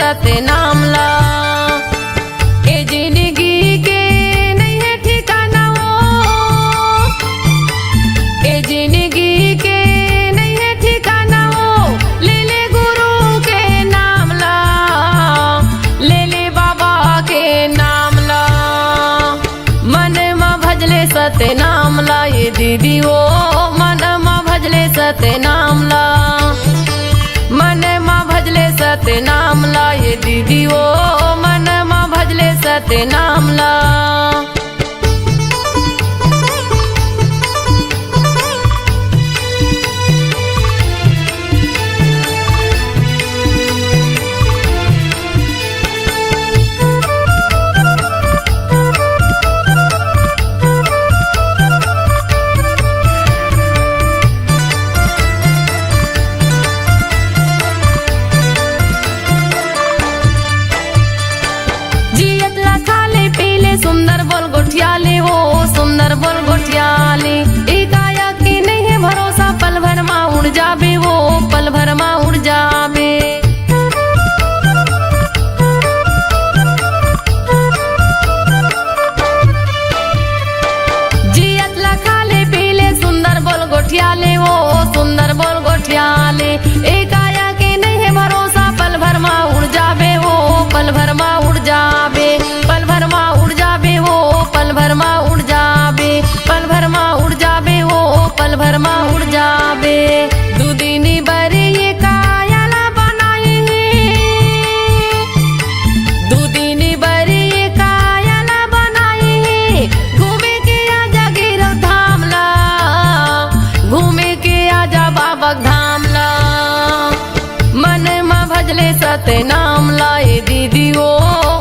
सतनाम ला। ए जिंदगी के नहीं है ठिकाना वो, ए जिंदगी के नहीं है ठिकाना वो, ले ले गुरु के नाम ला, ले ले बाबा के नाम ला। मन मा भजले सतनाम ला ये दीदी वो, मन मा भजले सतनाम ला, मन मा भजले सतनाम ला ये दीदी वो, मन मा भजले सतनाम ला। सुंदर बोल गोठियाले हो, सुंदर बोल गोठियाले, एक आया की नहीं है भरोसा, पल भर मा उड़ जाबे वो, पल भर मा उड़ जाबे। जियत ला खाले पीले सुंदर बोल गोठियाले हो, सुंदर बोल गोठियाले, एक आया की नहीं है भरोसा, पल भर मा उड़ जाबे वो, पल भर मा उड़ जाबे, पल भर मा उड़ जाबे वो, पल भर मा उड़ जाबे, पल भर मा उड़ जाबे वो, पल भर मा उड़ जाबे। दुदिनी बरे ये कायाला बनाए, दुदिनी बरे ये कायाला बनाए, घूमे के आजा गिरव धाम ला, घूमे के आजा बाबा धाम ला। मन मा भजले सतनाम ला ये दीदी वो,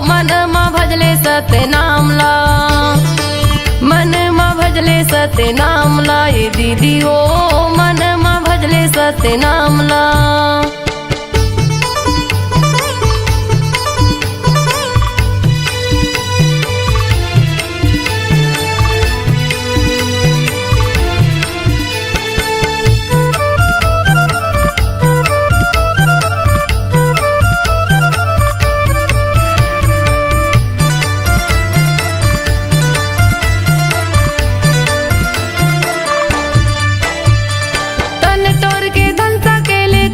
मन मा भजले सतनाम ला, मन मा भजले सतनाम ला ये दीदी वो, मन मा भजले सतनाम ला।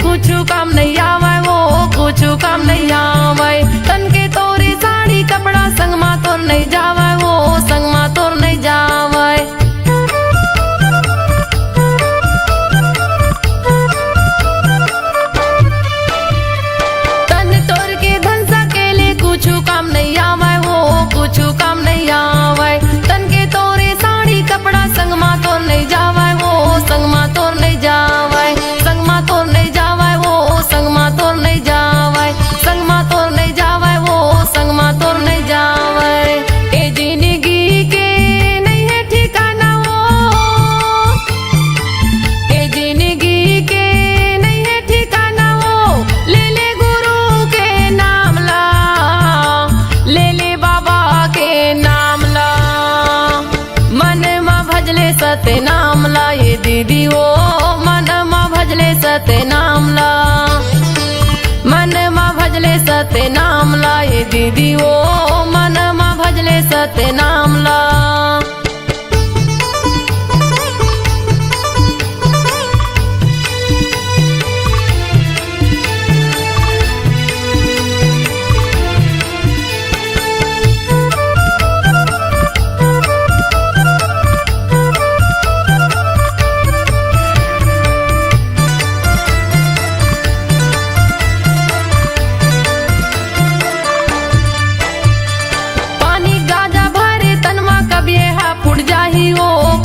कुछ काम नहीं आवे वो, कुछ काम नहीं आवे, तन के तोरी साड़ी कपड़ा संग मा तोर नहीं जावे वो, संग मा तोर नहीं जावे। तन तोर के धन सकेले कुछ काम नहीं आवे वो, कुछ काम नहीं आवे, तन के तोरे साड़ी कपड़ा संग मा तोर नहीं जावे वो, संग मा तोर नहीं जावे, संग मा तोर नहीं जावे, संग मा तोर नहीं जावे, संग मा तोर नहीं जावे वो, संग मा तोर नहीं जावे। ए जिंदगी के नहीं है ठिकाना वो, ए जिंदगी के नहीं है ठिकाना वो, ले ले गुरु के नाम ला, ले ले बाबा के नाम ला। मन मा भजले सतनाम ला ये दीदी वो, मन मा भजले सतनाम ला, मन मा भजले सतनाम ला ये दीदी वो, मन मा भजले सतनाम ला।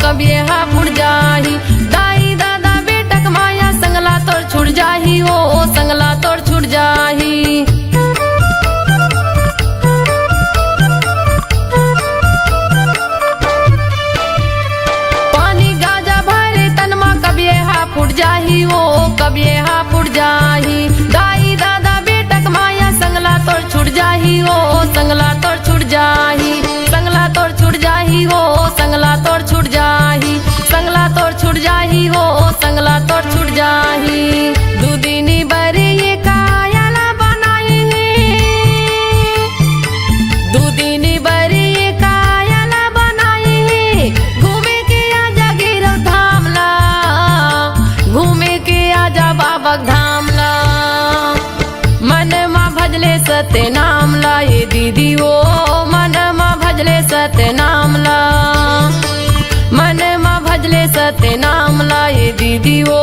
कभी हा फुट जाही, दाई दादा बेटक माया संगला तोड़ छुट जाही हो, संगला तोड़ छुट जाही। पानी गाजा भरे तनमा कभी हा फुट जाही हो, कभी हा फुट जाही, दाई दादा बेटक माया संगला तोड़ छुट जाही हो, संगला तोड़ छुट जाही, संगला तोड़ छुट जाही हो, संगला तोड़ छुट जाही, संगला तोड़ छुट जाही हो, संगला तोड़ छुट जाही। दुदिनी बरे ये कायाला बनाए, सत्यनाम ला ये दीदी वो मन मा भजले सत्यनाम ला मन मा भजले सत्यनाम ला ये दीदी वो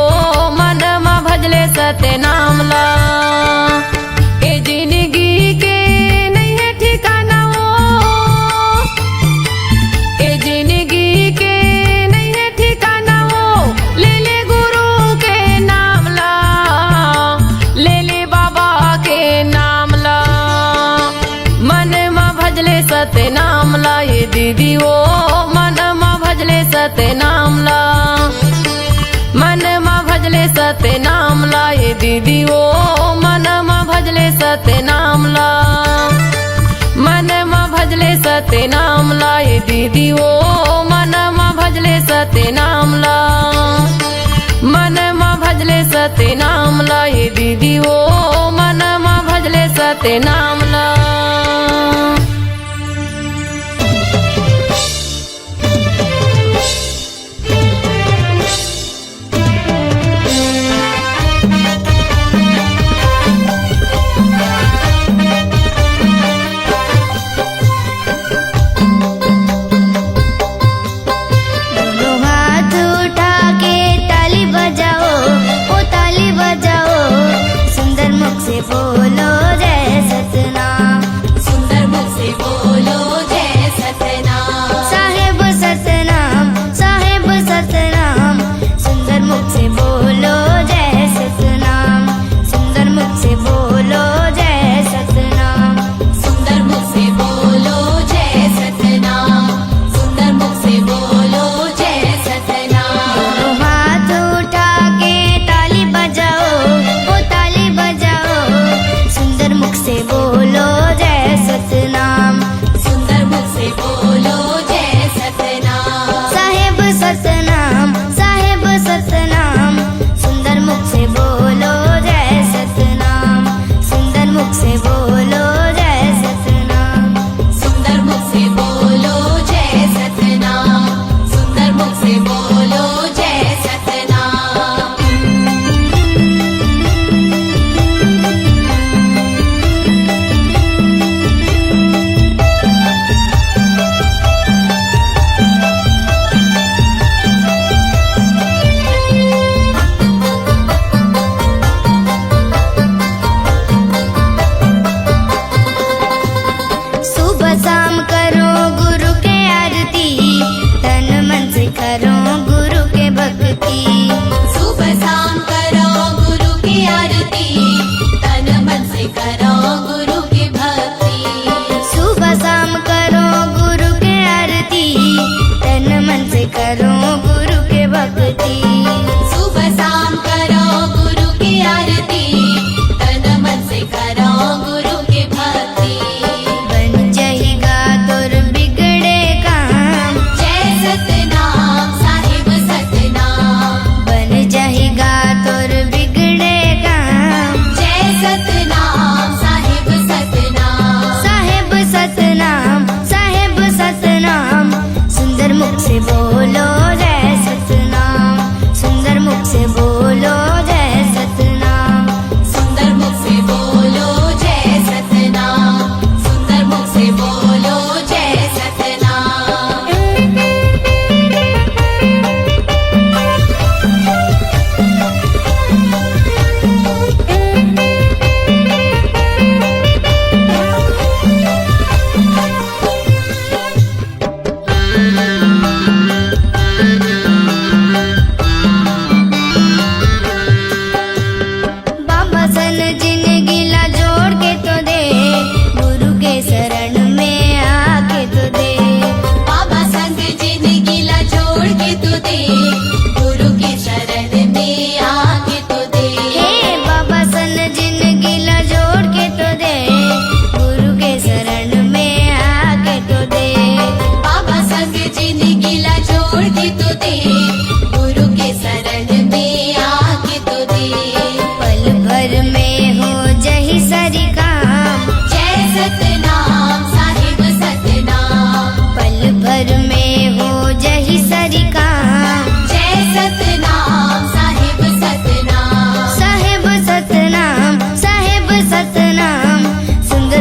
मन मा भजले सत्यनाम ला ए जिंदगी के नहीं है ठिकाना वो ए जिंदगी के नहीं है ठिकाना वो ले ले गुरु के नाम ला ले ले बाबा के नाम ला मन मा भजले सत्यनाम ला ये दीदी वो मन मा भजले सत्यनाम ला मन मा भजले सत्यनाम ला ये दीदी वो मन मा भजले सत्यनाम ला मन मा भजले सत्यनाम ला ये दीदी वो मन मा भजले सत्यनाम ला मन मा भजले सत्यनाम ला ये दीदी वो मन मा भजले सत्यनाम ला बोलो जय सतनाम, सुंदर मुख से बोलो जय सतनाम, साहेब सतनाम, साहेब सतनाम, सुंदर मुख से बोलो जय सतनाम, सुंदर मुख से बोलो जय सतनाम, सुंदर मुख से बोलो जय सतनाम, सुंदर मुख से बोलो जय सतनाम। दोनों हाथ उठा के ताली बजाओ, ओ ताली बजाओ, सुंदर मुख से बोलो जय सतनाम, सुंदर मुख से बोलो जय सतनाम, साहेब सतनाम, साहेब सतनाम, सुंदर मुख से बोलो जय सतनाम, सुंदर मुख से बोलो जय सतनाम, सुंदर मुख से बोलो जय सतनाम, सुंदर मुख से बोलो जय सतनाम। सुबह शाम करो गुरु के आरती, तन मन से करो गुरु के भक्ति, सुबह शाम करो गुरु की आरती, तन मन से करो गुरु की भक्ति, सुबह शाम करो गुरु के आरती, तन मन से करो गुरु के भक्ति, सुबह शाम करो गुरु की आरती, तन मन से करो गुरु की भक्ति। बन जाएगा तोर बिगड़े काम, जय सतनाम साहिब सतनाम, बन जाएगा तोर बिगड़े काम, जय सतनाम साहिब सतनाम, साहेब सतनाम, साहेब सतनाम, सुंदर मुख से बोलो जय सतनाम, सुंदर मुख से बोलो जय सतनाम, सुंदर मुख से बोलो जय सतनाम, सुंदर मुख से बोलो जय सतनाम। बाबा सन जिंदगी ला जोड़ के तो दे, गुरु के शरण में आके तो दे, बाबा संग जिंदगी ला जोड़ के तू दे, गुरु के शरण में आके तू दे, हे बाबा सन जिंदगी ला जोड़ के तो दे, गुरु के शरण में आके तो दे, बाबा संग जिंदगी ला जोड़ के तू दे, गुरु के शरण में आके तू दे। पल भर में हो जही सरी काम, जय सतनाम साहिब सतनाम, पल भर में हो जही सरी काम, जय सतनाम साहिब सतनाम, साहेब सतनाम, साहेब सतनाम, सुंदर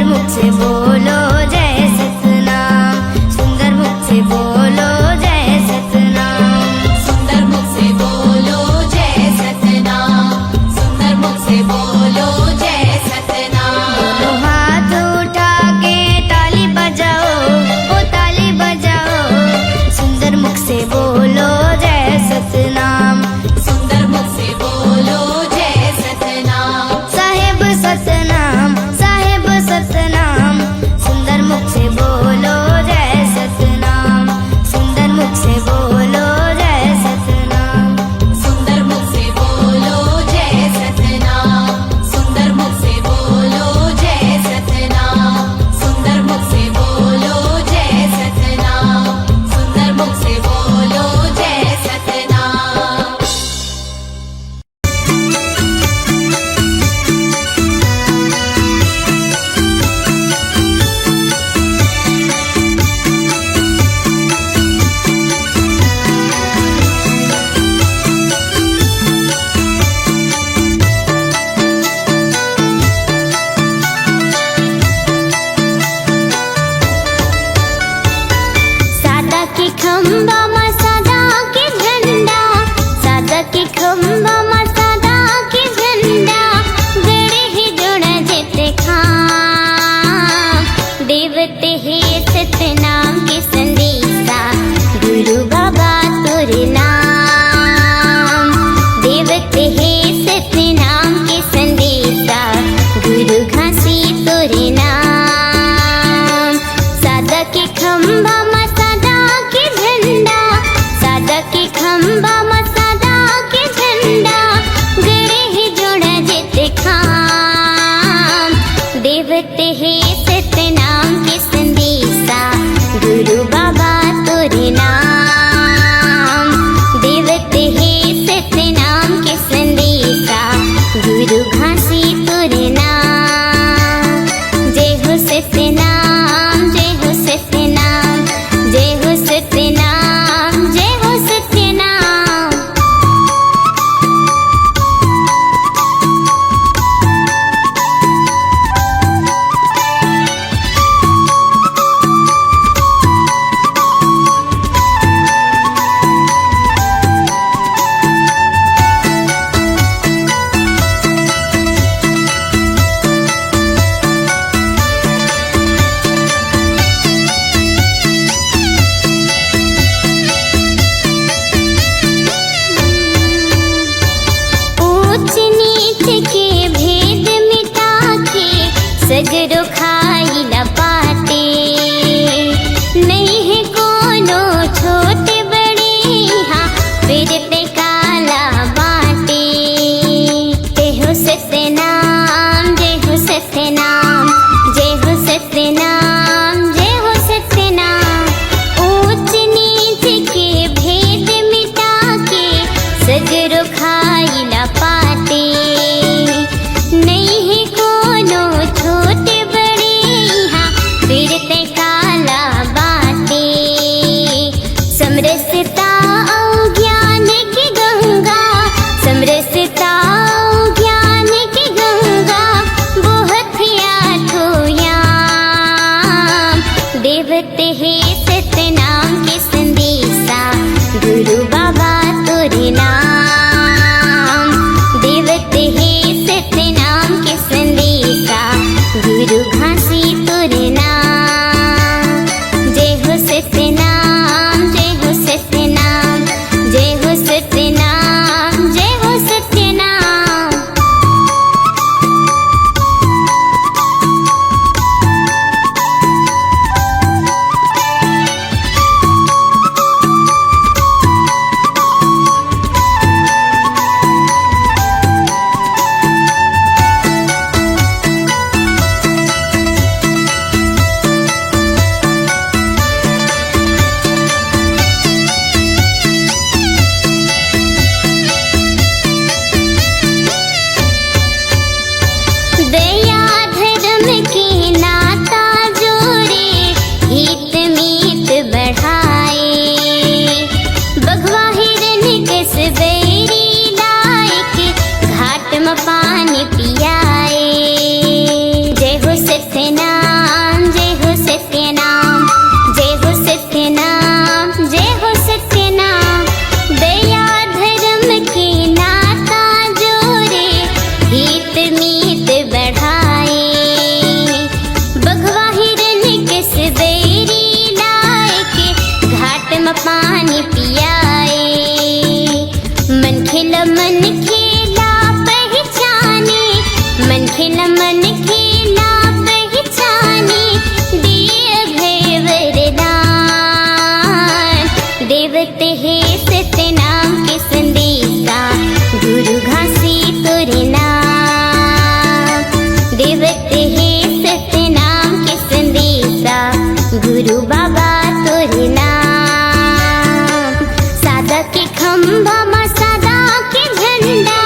के खंबा मा सादा के झंडा, सादा के खंबा मा सादा के झंडा, गड़े ही जोड़ा जेते खाम, देवते हे सतनाम के संदेशा, गुरु बाबा तोरे नाम, देवते हे सतनाम के संदेशा, गुरु घासी तोरे नाम। सादा के खंबा मा सादा के झंडा, सादा के खंबा मा सादा के झंडा, गड़े ही जोड़ा जेते खाम, देवते हे सतनाम के संदेशा, गुरु बाबा तोरे नाम, देवते हे सतनाम के संदेशा, गुरु घासी तोरे नाम। जय हो सतनाम, जय हो सतनाम, जय हो सतनाम, जय हो सतनाम। ऊंच नीच के भेद मिटा के सगरो खाई न पाते, नहीं है कोनो छोटे बड़े यहाँ फिर पे काला बाटे। जय हो सतनाम, जय हो सतनाम, जय हो सतनाम, जय हो सतनाम। ऊंच नीच के भेद मिटा के सगरो खाई न पाते, नहीं है कोनो छोटे बड़े यहाँ फिरते काला बाटे। समरसता औ ज्ञान की गंगा, समरसता औ ज्ञान की गंगा, बहुत आठो याम, देवते हे सतनाम के संदेशा, गुरु बाबा तोरे नाम, देवते हे सतनाम के संदेशा, गुरु घासी तोरे नाम। जय हो सतनाम, जय हो सतनाम, जय हो सतनाम, जय हो सतनाम। दया धर्म के नाता जोड़े, हित मीत बढ़ाए, बघवा हिरन कस बैरी लायक, घाट में पानी पियाए। जय हो सतनाम, जय हो सतनाम, जय हो सतनाम, जय हो सतनाम। दया धर्म के नाता जोड़े, हित मीत बढ़ाए, बघवा हिरन कस बैरी लायक, घाट में पानी पियाए। मन खेला पहचाने, मन खेला पहचाने, दिए भय वरदान, देवते हे सतनाम के संदेशा, गुरु घासी तोरे नाम, देवते हे सतनाम के संदेशा, गुरु बाबा तोरे नाम। सादा के खंबा मा सादा के झंडा,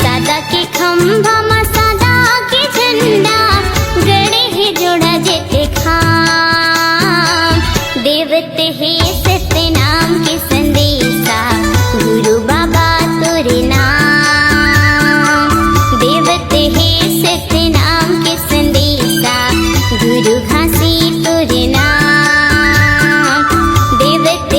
सादा के खंबा मा सादा के झंडा, गड़े ही जोड़ा जेते खाम, देवते हे सतनाम के संदेशा, गुरु बाबा तोरे नाम, देवते हे सतनाम के संदेशा, गुरु घासी तोरे नाम, देवते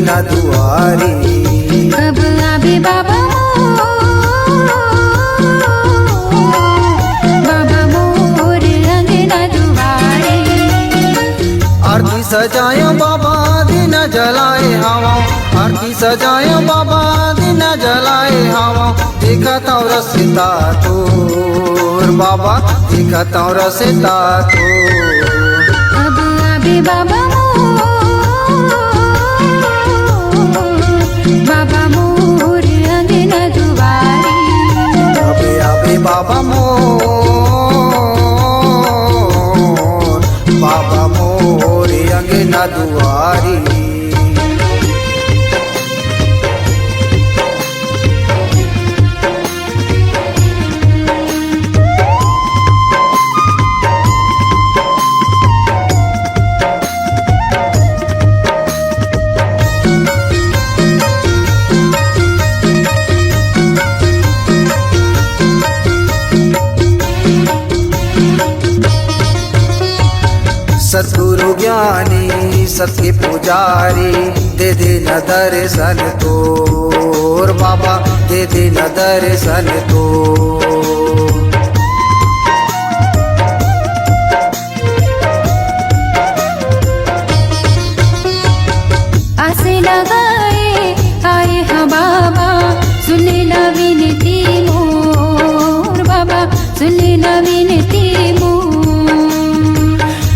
अंगना दुआरी। कब आवे बाबा मोर अंगना दुआरी। आरती सजायो बाबा दिन जलाए हवा, आरती सजायो बाबा दिन जलाए हवा। देखत और रसिता तोर बाबा, देखत और रसिता तोर। कब आवे बाबा मोर अंगना दुआरी। कब आवे बाबा मोर अंगना दुआरी। सद्गुरु ज्ञानी सबके पुजारी, दे दे न दर्शन तोर बाबा, दे दे न दर्शन तोर। आसे लगाए आए हाँ बाबा, सुन ल विनती मोर बाबा, सुन ल विनती मोर।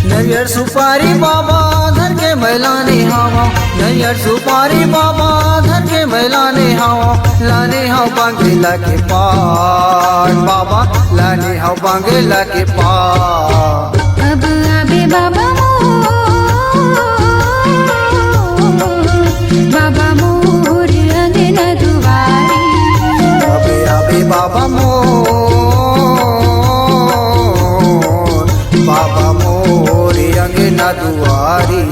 नैयर सुपारी बाबा धर के मैलाने हवा, नैयर सुपारी बाबा धर के मैलाने हवा। लाने हाव बांगेला के पार बाबा, लाने हाव बांगेला के पार। कब आवे बाबा मोर अंगना दुआरी। कब आवे बाबा मोर अंगना दुआरी।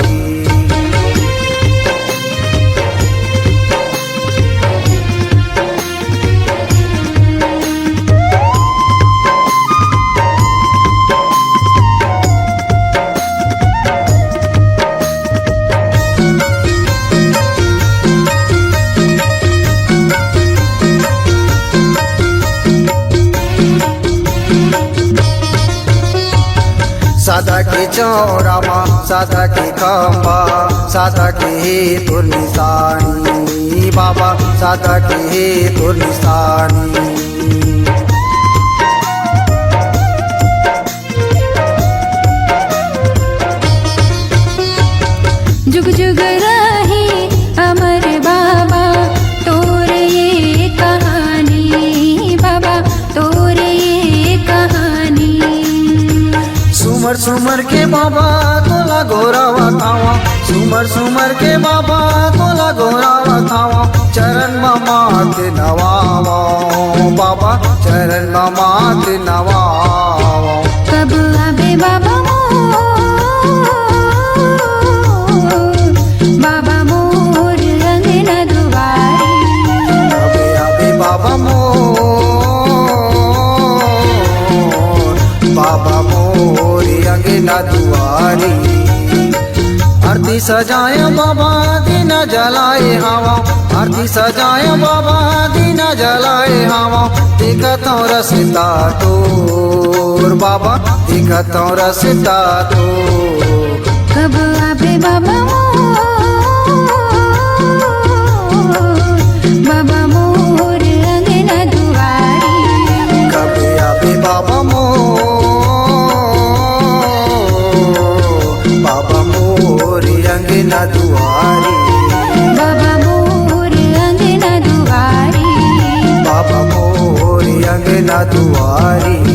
सादा के चौरा माँ, सादा के खम्बा, सादा के हे तोर निशानी बाबा, सादा के हे तोर निशानी। जुग जुग रही अमर बाबा तोर ये कहानी, बाबा तोर ये कहानी। सुमर सुमर के बाबा तोला गोरावा थावा, सुमर सुमर के बाबा तोला गोरावा थावा। चरण मात नवावा बाबा, चरण मात नवावा। कब आवे बाबा मोर अंगना दुआरी। कब आवे बाबा मोर अंगना दुआरी। आरती सजाए बाबा दिन जलाए हवा, आरती सजाए बाबा दिन जलाए हवा। देखत रसिता तोर बाबा, देखत रसिता तोर। कब आवे बाबा मोर अंगना दुआरी। कब आवे बाबा मोर अंगना दुआरी। बाबा मोर अंगना दुआरी। बाबा मोर अंगना दुआरी।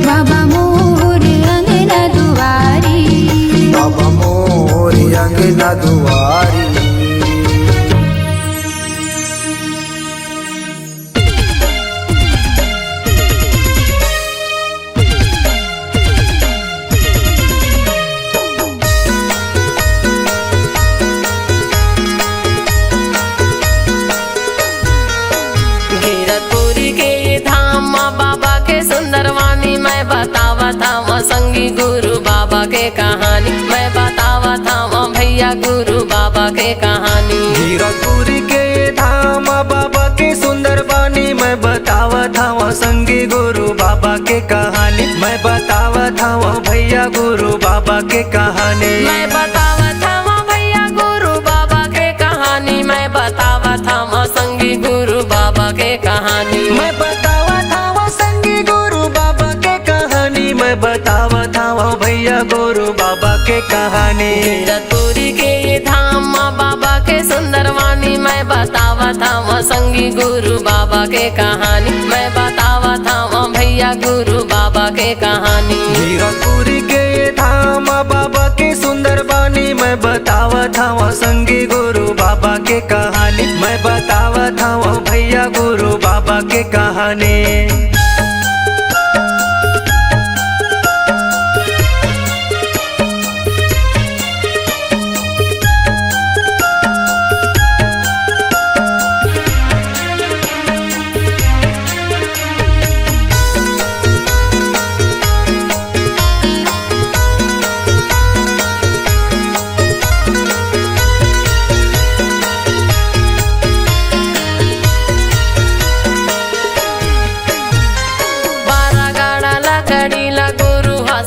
बाबा मोर अंगना दुआरी। बाबा मोर अंगना दुआरी। संगी गुरु बाबा के कहानी मैं बतावा था भैया भैया गुरु बाबा के कहानी। हीरकपुरी के धाम बाबा के सुंदर बानी, मैं बतावत हूँ संगी गुरु बाबा के कहानी। मैं बतावत हूँ भैया गुरु बाबा के कहानी। मैं बतावत हूँ भैया गुरु बाबा के कहानी। मैं बतावत हूँ संगी गुरु बाबा के कहानी। मैं बतावत हूँ संगी गुरु बाबा के कहानी। मैं बतावत हूँ भैया गुरु बाबा के कहानी। हीरकपुरी के धाम बाबा के सुंदर वाणी, मैं बतावत हूँ संगी गुरु बाबा के कहानी। मैं बतावत हूँ भैया गुरु बाबा के कहानी। हीरकपुरी के धाम बाबा के सुंदर बानी, मैं बतावत हूँ संगी गुरु बाबा के कहानी। मैं बतावत हूँ भैया गुरु बाबा के कहानी।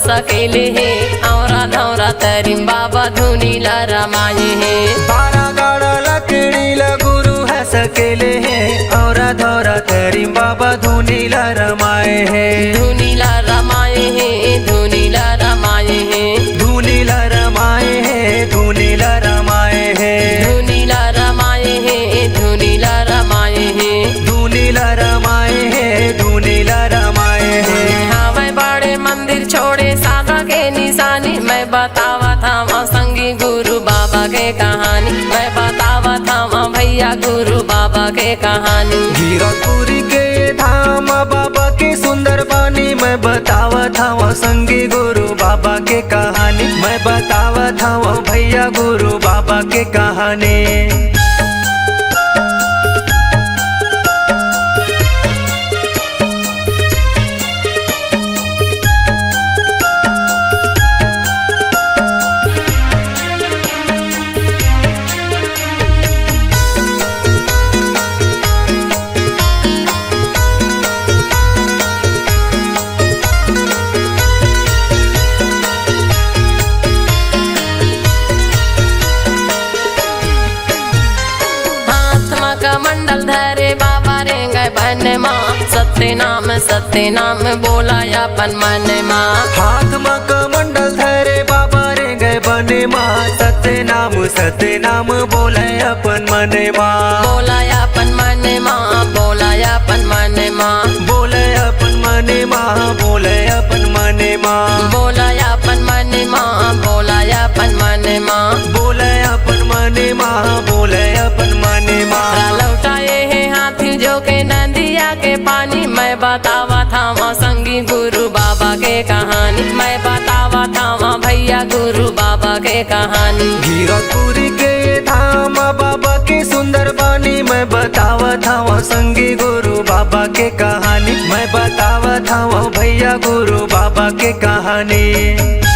सकेले है औरा धौरा तरीम बाबा धुनी ला रमाए है। 12 गाड़ा लकड़ी ला गुरु है सकेले है, औरा धौरा तरीम बाबा धुनी ला रमाए है। धुनी ला रमाए है, धुनी ला रमाए है, धुनी ला रमाए है, धुनी ला रमाए है, धुनी ला रमाए है, धुनी ला रमाए है, धुनी ला रमाए है, धुनी ला रमाए है। हाँ मैं बड़े मंदिर छोड़े सादा के निशानी। मैं बतावत हूँ संगी गुरु बाबा के कहानी। मैं बतावत हूँ भैया गुरु बाबा के कहानी। हीरकपुरी के धाम बाबा के सुंदर बानी, मैं बतावत हूँ संगी गुरु बाबा के कहानी। मैं बतावत हूँ भैया गुरु बाबा के कहानी। मंडल धरे बाबा रे गए बन माँ, सत्य नाम बोला अपन मन माँ। हाथ में कमंडल धरे बाबा रे गए बने माँ, सत्य नाम बोले अपन मन माँ। बोला अपन मन माँ, बोला अपन मन माँ, बोले अपन मन माँ, बोले अपन मन माँ, बोला अपन मन माँ, बोला अपन मन माँ, बोले अपन मन माँ, बोले अपन मन माँ। लौटाए है हाथी जो के नदिया के पानी। मैं बतावा था संगी गुरु बाबा के कहानी। मैं बतावा था भैया गुरु बाबा के कहानी। हीरकपुरी के धाम बाबा के सुंदर बानी, मैं बतावत हूँ संगी गुरु बाबा के कहानी। मैं बतावत हूँ भैया गुरु बाबा के कहानी।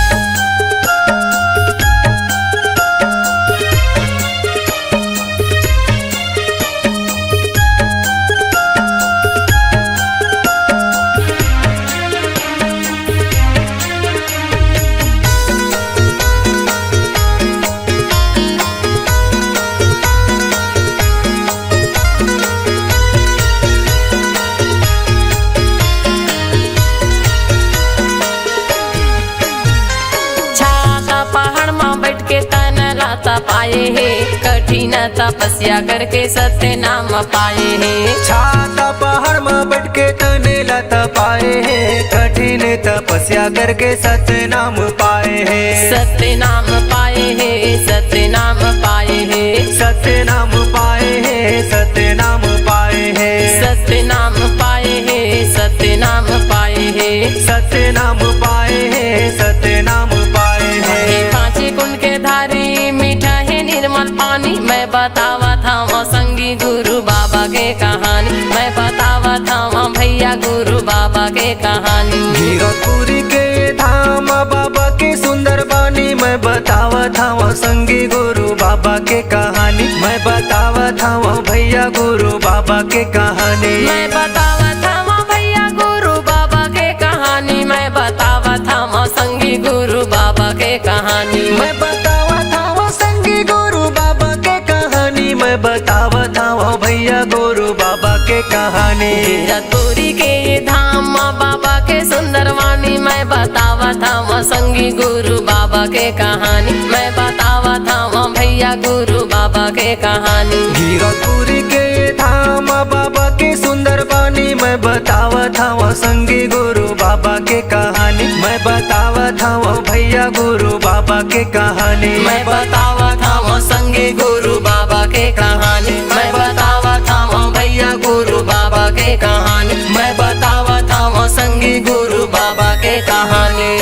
पाए है कठिन तपस्या करके सत्य नाम पाए है। छाता पहाड़ में बैठ के तने लता पाए है, कठिन तपस्या करके सत्य नाम पाए है। सत्य नाम पाए है, सत्य नाम पाए है, सत्य नाम पाए है, सत्य नाम पाए है, सत्य नाम पाए है, सत्य नाम पाए है, सत्य नाम पाए है, सत्य नाम पाए है। पांच कुंड के धारी मीठा है निर्मल पानी। मैं बतावा था संगी गुरु बाबा के कहानी। मैं बतावा था भैया गुरु बाबा के कहानी। हीरकपुरी के धाम बाबा के सुंदर बानी, मैं बतावत हूँ संगी गुरु बाबा के कहानी, मैं बतावत हूँ भैया गुरु बाबा के कहानी। मैं बतावत हूँ भैया गुरु बाबा के कहानी, मैं बतावत हूँ संगी गुरु बाबा के कहानी। मैं बतावत हूँ संगी गुरु बाबा के कहानी, मैं बतावत हूँ भैया गुरु बाबा के कहानी। गिरधपुरी के धाम बाबा के सुंदर वाणी, मैं बतावत हूँ संगी गुरु बाबा के कहानी, मैं बतावत हूँ भैया गुरु बाबा के कहानी। गिरधपुरी के धाम बाबा के सुंदर वाणी, मैं बतावत हूँ संगी गुरु बाबा के कहानी, मैं बतावत हूँ भैया गुरु बाबा के कहानी। मैं बतावत हूँ संगी गुरु बाबा के कहानी, मैं बतावत हूँ भैया गुरु बाबा के कहानी, मैं बतावत हूँ संगी गुरु बाबा के कहानी।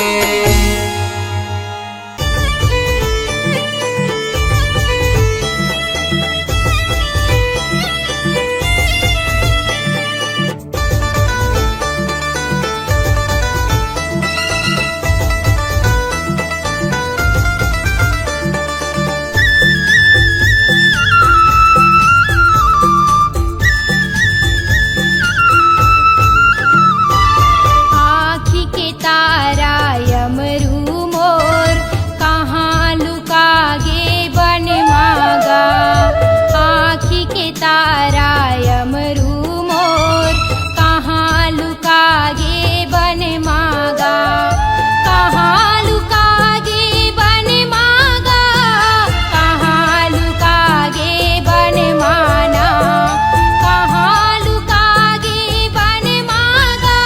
आँखी के तारा यमरू मोर, कहाँ लुका गे बन मागा। आँखी के तारा यमरू मोर, कहाँ लुका गे बन मागा। कहाँ लुका गे बन मागा, कहाँ लुका गे बन माना। कहाँ लुका गे बन मागा,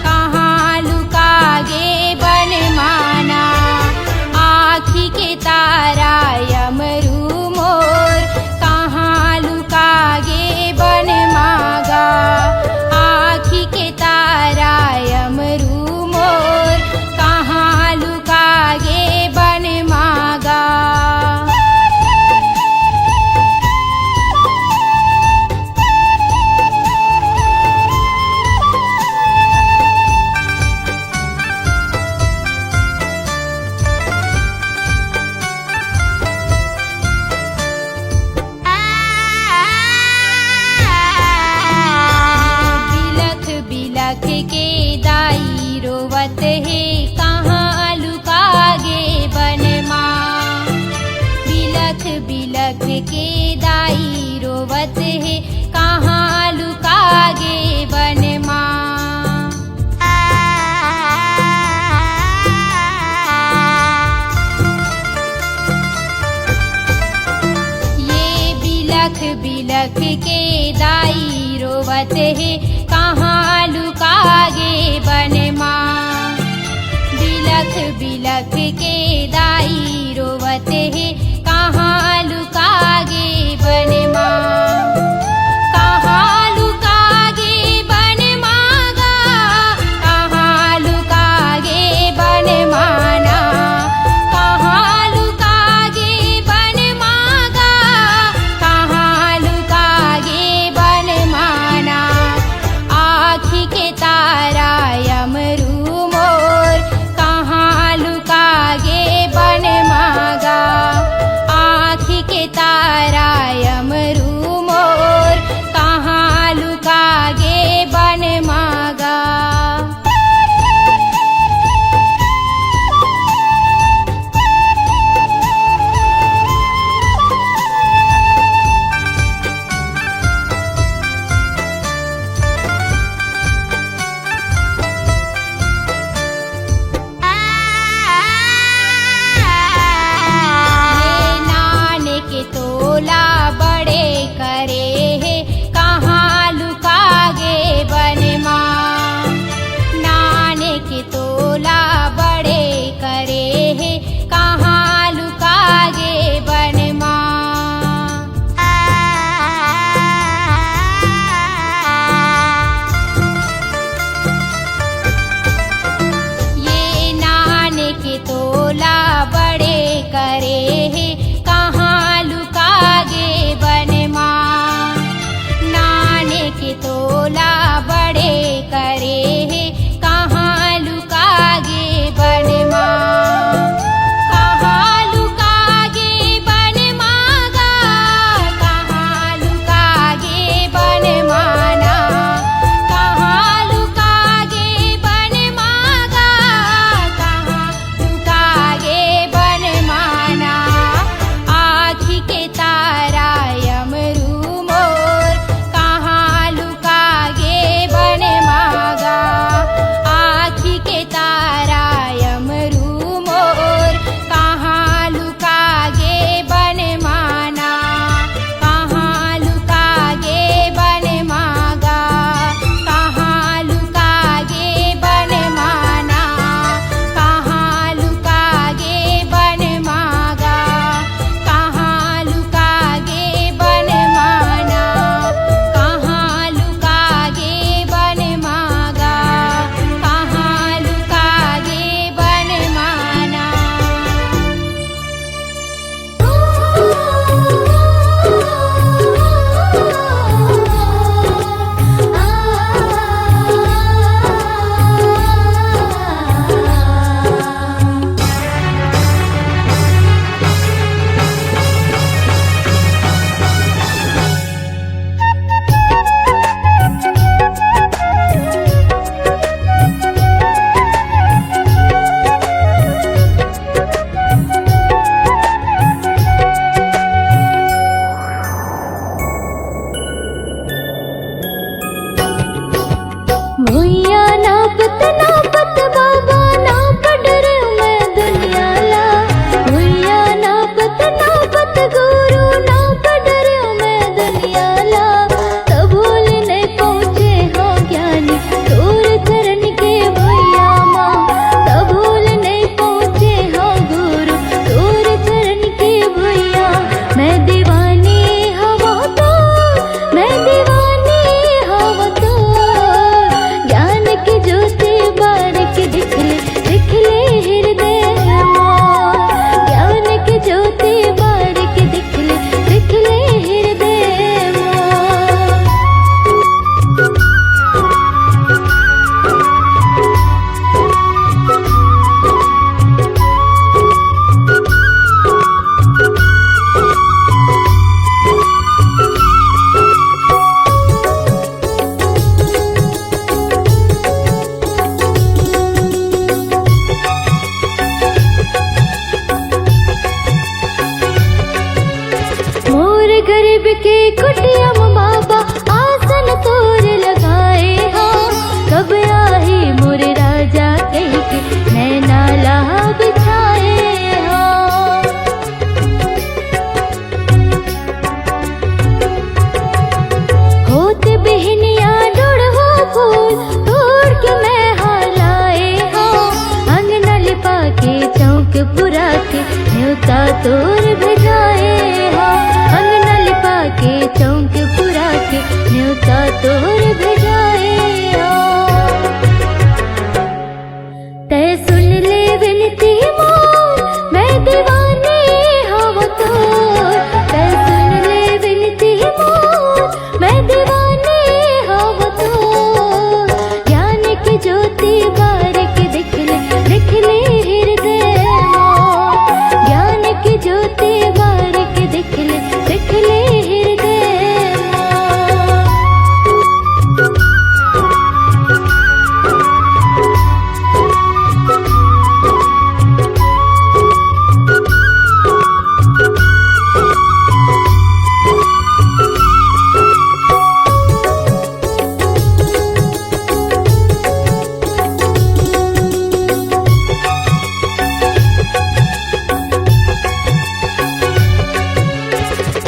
कहाँ लुका गे बन माना। आँखी के तारा यमरू मोर, कहाँ लुका गे बन मागा। आँखी के तारा यमरू मोर, कहाँ लुका गे बन मागा। बिलख बिलख के दाई रोवत है, कहाँ लुका गे बन माँ। बिलख बिलख के दाई रोवत है, कहाँ लुका गे बन माँ। ये बिलख बिलख के दाई रोवत है, कहाँ लुका गे बन माँ। बिलख बिलख के दाई रोवत है, कहाँ लुका गे बन माँ। कहाँ लुका गे बन मागा, कहाँ लुका गे बन माना। कहाँ लुका गे बन मागा, कहाँ लुका गे बन माना। आँखी के तारा यमरू मोर, कहाँ लुका गे बन मागा। आँखी के तारा यमरू मोर कहाँ लुका गे बन मागा। आँखी के तारा यमरू मोर कहाँ लुका गे बन माना। कहाँ लुका गे बन मागा। कहाँ लुका गे बन माना। कहाँ लुका गे बन मागा। कहाँ लुका गे बन माना। कहाँ लुका गे बन मागा। कहाँ लुका गे बन माना। भुइया नापत नापत बाबा नाप डरे मैं दुनिया ला। भुइया नापत नापत गुरु नाप डरे मैं दुनिया ला। कबूल नहीं पहुँचे हाँ ज्ञानी दूर चरण के भुइया माँ। कबूल नहीं पहुँचे हाँ गुरु दूर चरण के भुइया। मैं दीवानी हवा तो मैं दीवानी हवा तो ज्ञान की ज्योति बारिक दिख ले हृदय मोर। ज्ञान की ज्योति बारिक दिख ले हृदय मोर। मोर गरीब के कुटिया में बाबा आसन तोर लगाए हाँ। कब आही मोर राजा कह के नैना लाह बिछाए हाँ। होत बिहनिया डोड़वा फूल तोड़ के मैं हालाए हाँ। अंगना लिपा के चौक पुरा के न्योता तोर भेजाए हाँ। अंगना लिपा के चौक पुरा के न्योता तोर भेजाए हाँ। तै सुन ले विनती मोर मैं दीवानी हवा तोर। तै सुन ले विनती मोर मैं दीवानी हवा तोर। ज्ञान की ज्योति बारिक दिख ले हृदय मोर। ज्ञान की ज्योति बारिक दिख ले हृदय मोर।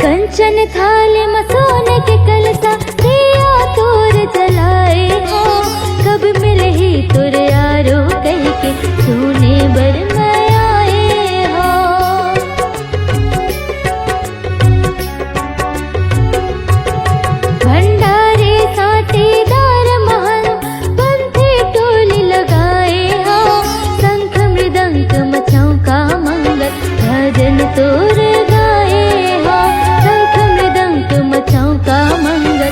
कंचन थाल में सोने के कलसा दिया तोर जलाए हाँ। कब मिले ही तुर यारो कह के सोने बर मैं आए हाँ। भंडारे साथीदार महान पंथी टोली लगाए हाँ। शंख मृदंग मचाऊ का मंगल भजन तोर गाए हाँ। शंख मृदंग मचाऊ का मंगल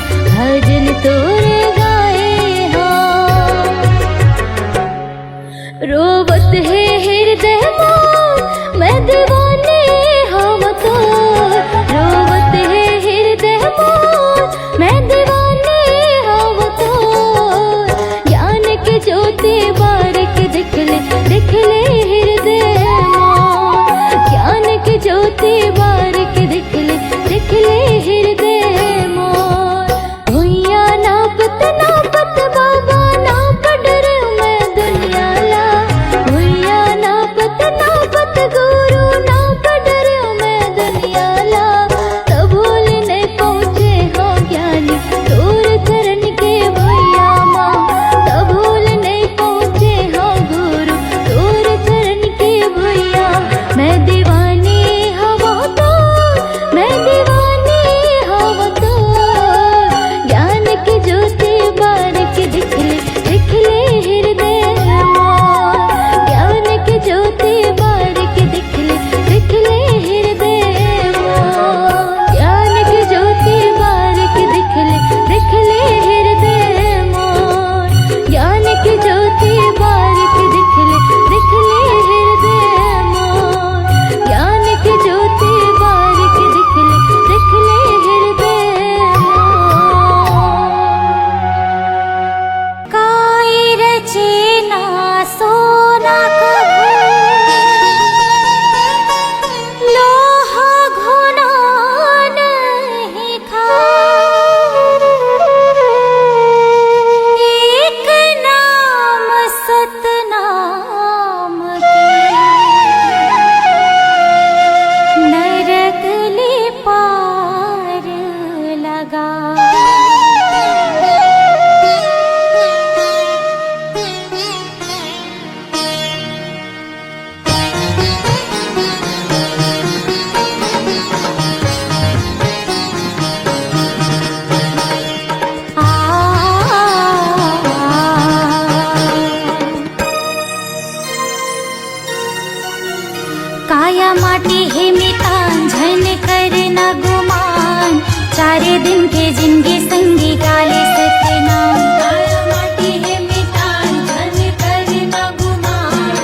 चारे दिन के जिंदगी संगी गाले सतनाम। काया माटी है मितान धन करे ना गुमान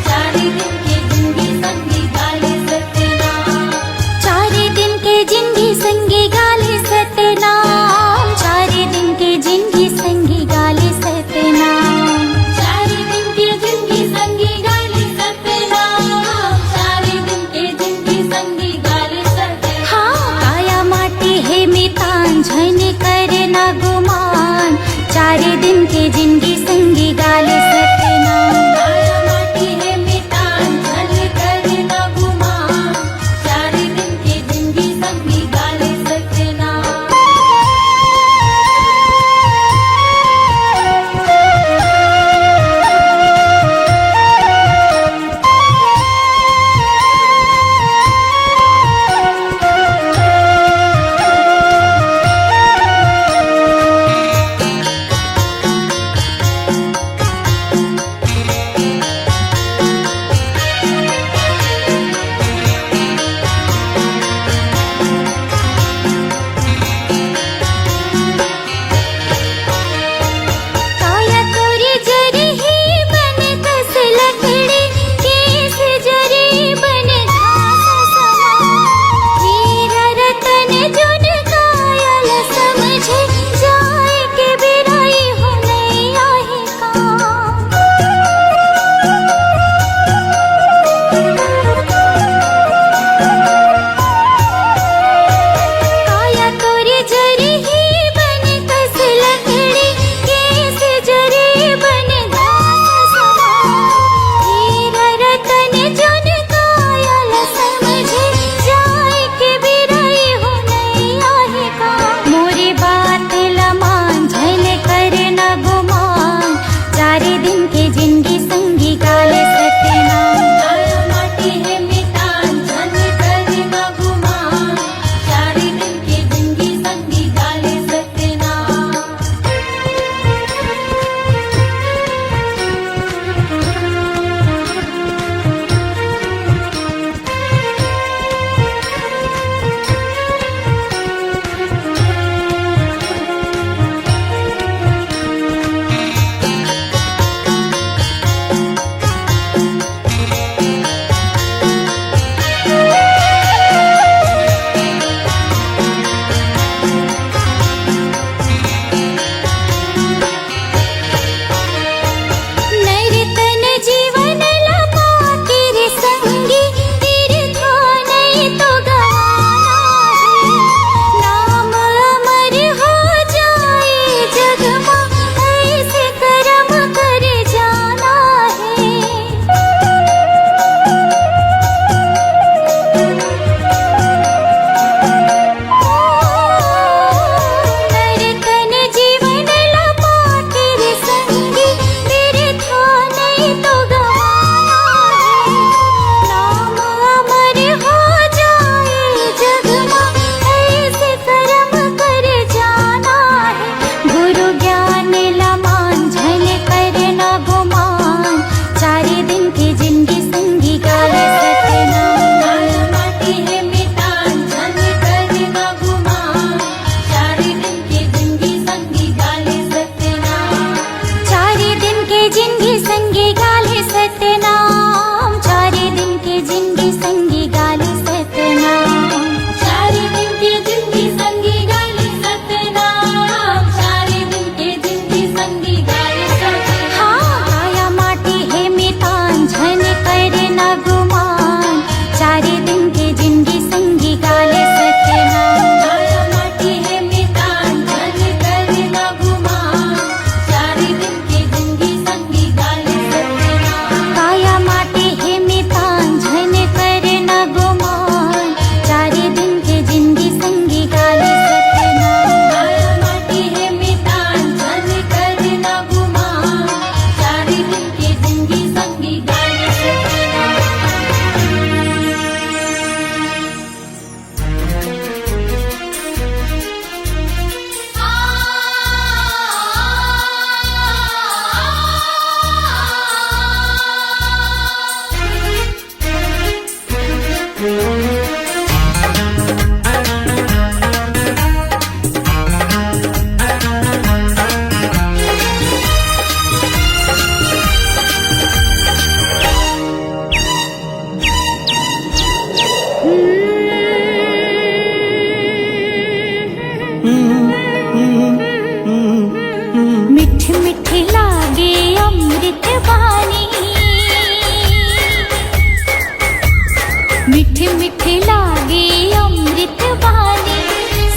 चारे दिन के जिंदगी संगी गाले सतनाम। चारे दिन के जिंदगी संगी गाले सतनाम। चारे दिन के जिंदगी संगी गाले सतनाम। चारे दिन के जिंदगी संगी गाले सतनाम। चारे दिन के जिंदगी संगी गाले सतनाम। हाँ काया माटी है मितान झन करे ना गुमान चारे दिन के जिंदगी संगी गाले सतनाम। काया माटी है मितान धन करे ना गुमान चारे दिन के जिंदगी संगी गाले सतनाम।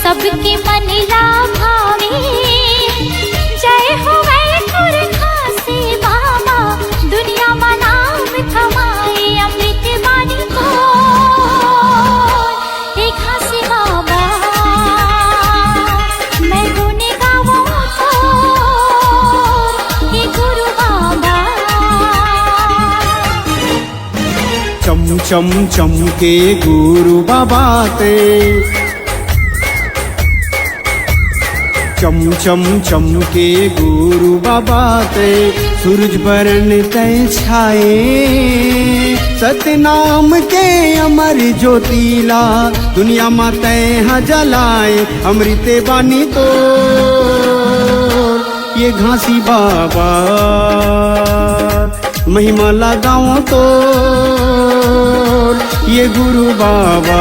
सबके मन ला भावे। जय हो वैकुर खासे बाबा, दुनिया में नाम कमाए अमृत बानी को। हे खासे बाबा मैं गुण गाऊं तो, हे गुरु बाबा। चम चम चमके गुरु बाबा ते, चम चम चमके गुरु बाबा ते, सूरज बरन तय छाए। सतनाम के अमर ज्योतिला, दुनिया में तय जलाए अमृत बानी तो। ये घासी बाबा महिमा लगाओ तो, ये गुरु बाबा।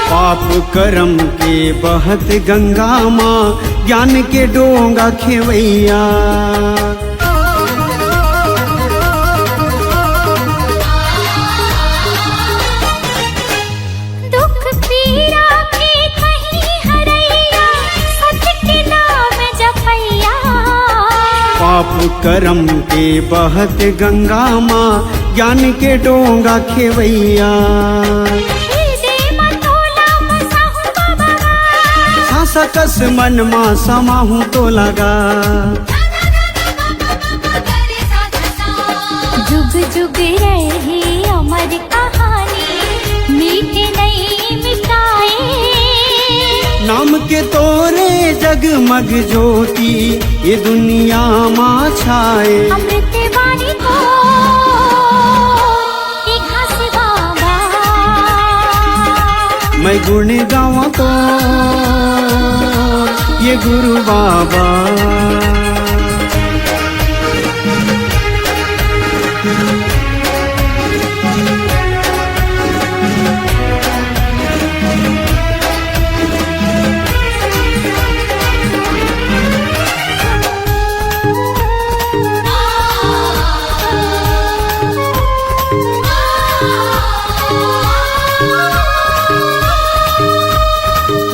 पाप करम के बहत गंगा माँ, ज्ञान के डोंगा खेवैया। दुख पीड़ा के कहीं हरैया, सत्य के नाम जपैया। पाप करम के बहत गंगा माँ, ज्ञान के डोंगा खेवैया। सकस मन मा समाहूं तो लगा, जुग जुग रहे अमर कहानी, मीठे नहीं मिटाए। नाम के तोरे जगमग ज्योति, ये दुनिया माँ छाए। अमृत वाणी को ये घास बाबा, मैं गुण गाऊं तो, ये गुरु बाबा।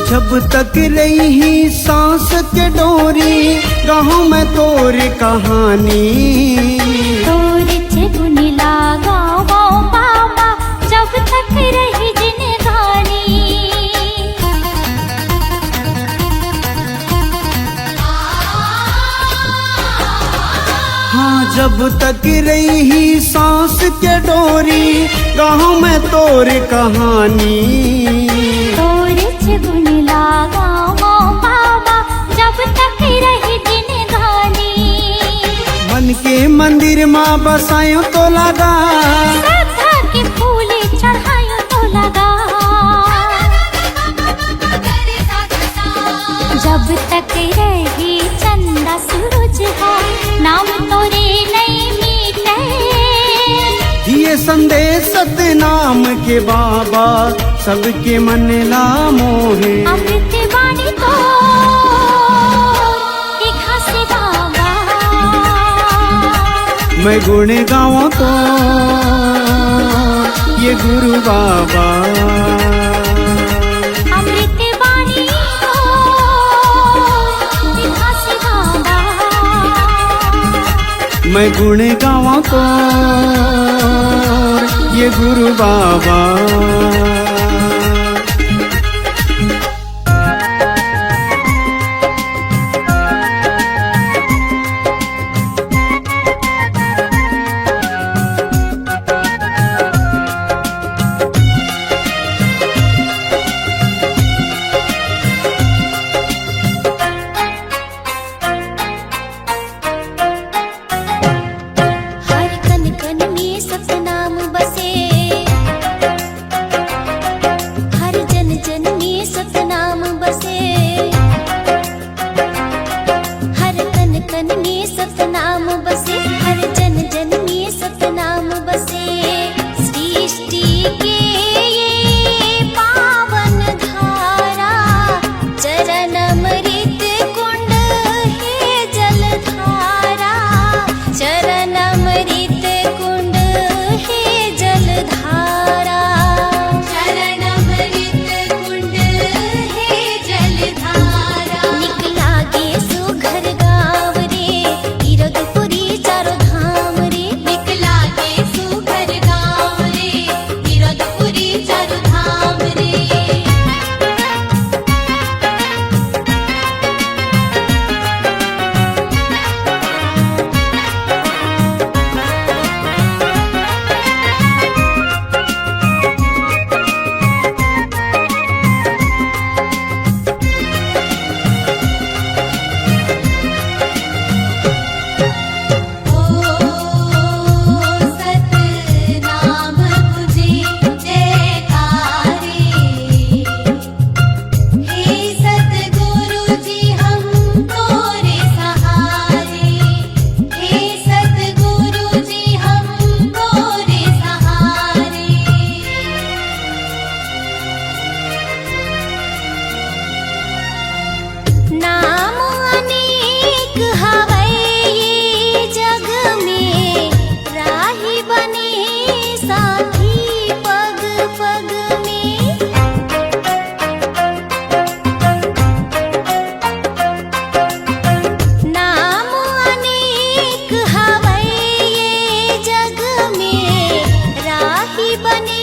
जब तक रही सांस के डोरी, गाँव में तोर कहानी। तोर गुण लगाओ बाबा, जब तक रही जिंदगानी। हाँ जब तक रही सांस के डोरी, गाँव में तोर कहानी। गुण लगाओ बाबा, जब तक रही जिंदगानी। मन के मंदिर माँ बसायो तो लगा, श्रद्धा के फूल चढ़ायो तो लगा। जब तक रही चंदा सूरज हो, नाम तोरे नहीं मीटे। दिए संदेश सतनाम के बाबा, सबके मन ला मोहे। अमृत वाणी को ये घास बाबा, मैं गुण गाऊं तो, ये गुरु बाबा। अमृत वाणी को ये घास बाबा, मैं गुण गाऊं तो, ये गुरु बाबा। हर कन कन में सतनाम बसे। बनी